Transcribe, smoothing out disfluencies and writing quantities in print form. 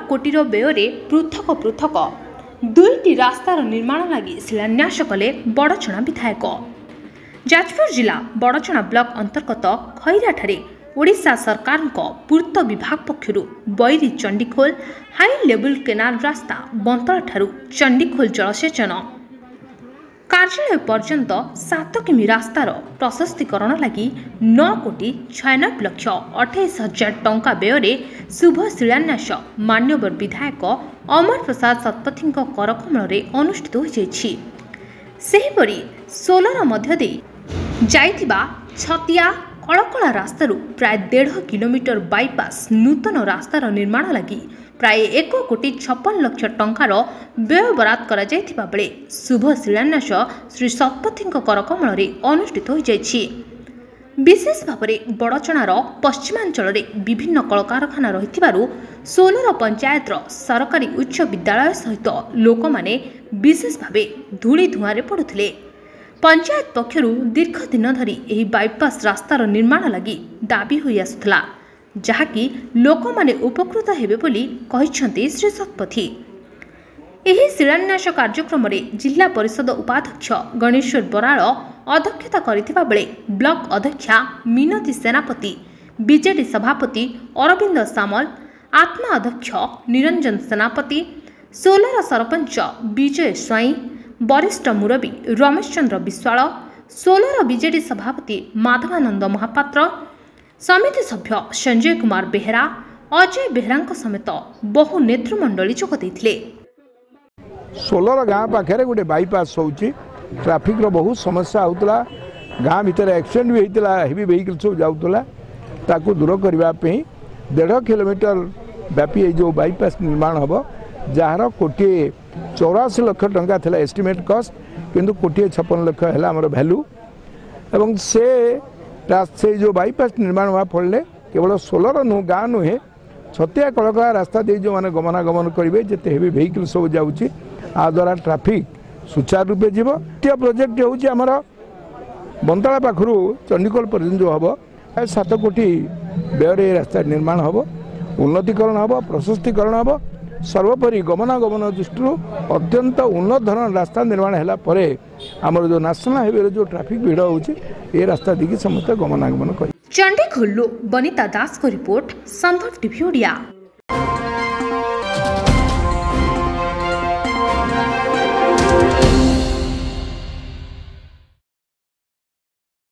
कोटी व्यय पृथक पृथक दुईटी रास्तार निर्माण लगी शिलान्यास कले बड़चणा विधायक। जाजपुर जिला बड़चणा ब्लॉक अंतर्गत खैराठारे ओडिशा सरकार पूर्त विभाग पक्षरु बैरी चंडीखोल हाई लेवल केनाल रास्ता बंतला ठारू चंडीखोल जलसेचन कार्यालय पर्यंत 7 किमी रास्तार प्रशस्तीकरण लगी 9,96,28,000 टंका व्यय शुभ शिलान्यास मान्यवर विधायक अमर प्रसाद शतपथी करकमल अनुष्ठित हो सेहीपरि सोलर मध्य दे जाइथिबा छतिया कलकला रास्तारू प्राय 1.5 किलोमीटर बाईपास नूतन रास्तार निर्माण लगी प्राय 1,56,00,000 टंकार व्यय बराद करा जायथिबा बेले शुभ शिलान्यास श्री शतपथी करकमल अनुष्ठित हो विशेष भाव में बड़चणार पश्चिमांचल विभिन्न कलकारखाना रही सोलर पंचायतर सरकारी उच्च विद्यालय सहित लोक माने विशेष भाव धूली धुआं पड़ुथिले। पंचायत पक्षरु दीर्घ दिन धरी एही बाईपास रास्तार निर्माण लगी दाबी होई आसुथला जहाँकि लोक माने उपकृत हेबे बोली कहिसंती श्री शतपथी। एही शिलान्यास कार्यक्रम में जिला परिषद उपाध्यक्ष गणेश्वर बराल अध्यक्षता करथिबा बेले ब्लॉक अध्यक्षा मिनती सेनापति बीजेडी सभापति अरविंद सामल आत्मा अध्यक्ष निरंजन सेनापति सोलर सरपंच विजय स्वाई वरिष्ठ मुरबी रमेश चंद्र विश्वाल सोलर बीजेडी सभापति माधवानंद महापात्र समिति सभ्य संजय कुमार बेहरा अजय बेहरा समेत बहु नेतृमंडली जोग देथिले। सोलर गाँ पाखे गोटे बाईपास होची ट्रैफिक रो बहुत समस्या होतला गाँ भीतर एक्सीडेंट भी होता हेवी व्हीकल सब जाऊला ताकू दूर करने 1.5 किलोमीटर व्यापी जो बाईपास निर्माण हम जार 1,84,00,000 टंका थिला एस्टिमेट कॉस्ट किंतु 1,56,00,000 है आम भैल्यू एवं से जो बाईपास निर्माण हुआ फल केवल सोलर गाँ नुहे छतिया कलकला रास्ता दे जो मैंने गमनागमन करेंगे जिते हेवी व्हीकल सब जाऊँगी आ द्वारा ट्रैफिक सुचारू रूपे जीव। द्वितीय प्रोजेक्ट होमर बंतला पाखु चंडीखोल पर्यटन जो हम 7 कोटी व्यय रास्ता निर्माण हम उन्नतीकरण हम प्रशस्तीकरण हम सर्वोपरि गमनागमन दृष्टि अत्यंत उन्नत धरण रास्ता निर्माण है आमर जो नेशनल हाईवे जो ट्रैफिक भिड़ होची ए रास्ता देखिए समस्त गमनागमन कर। चंडीखोल बनिता दास को रिपोर्ट संभव टीवी ओडिया।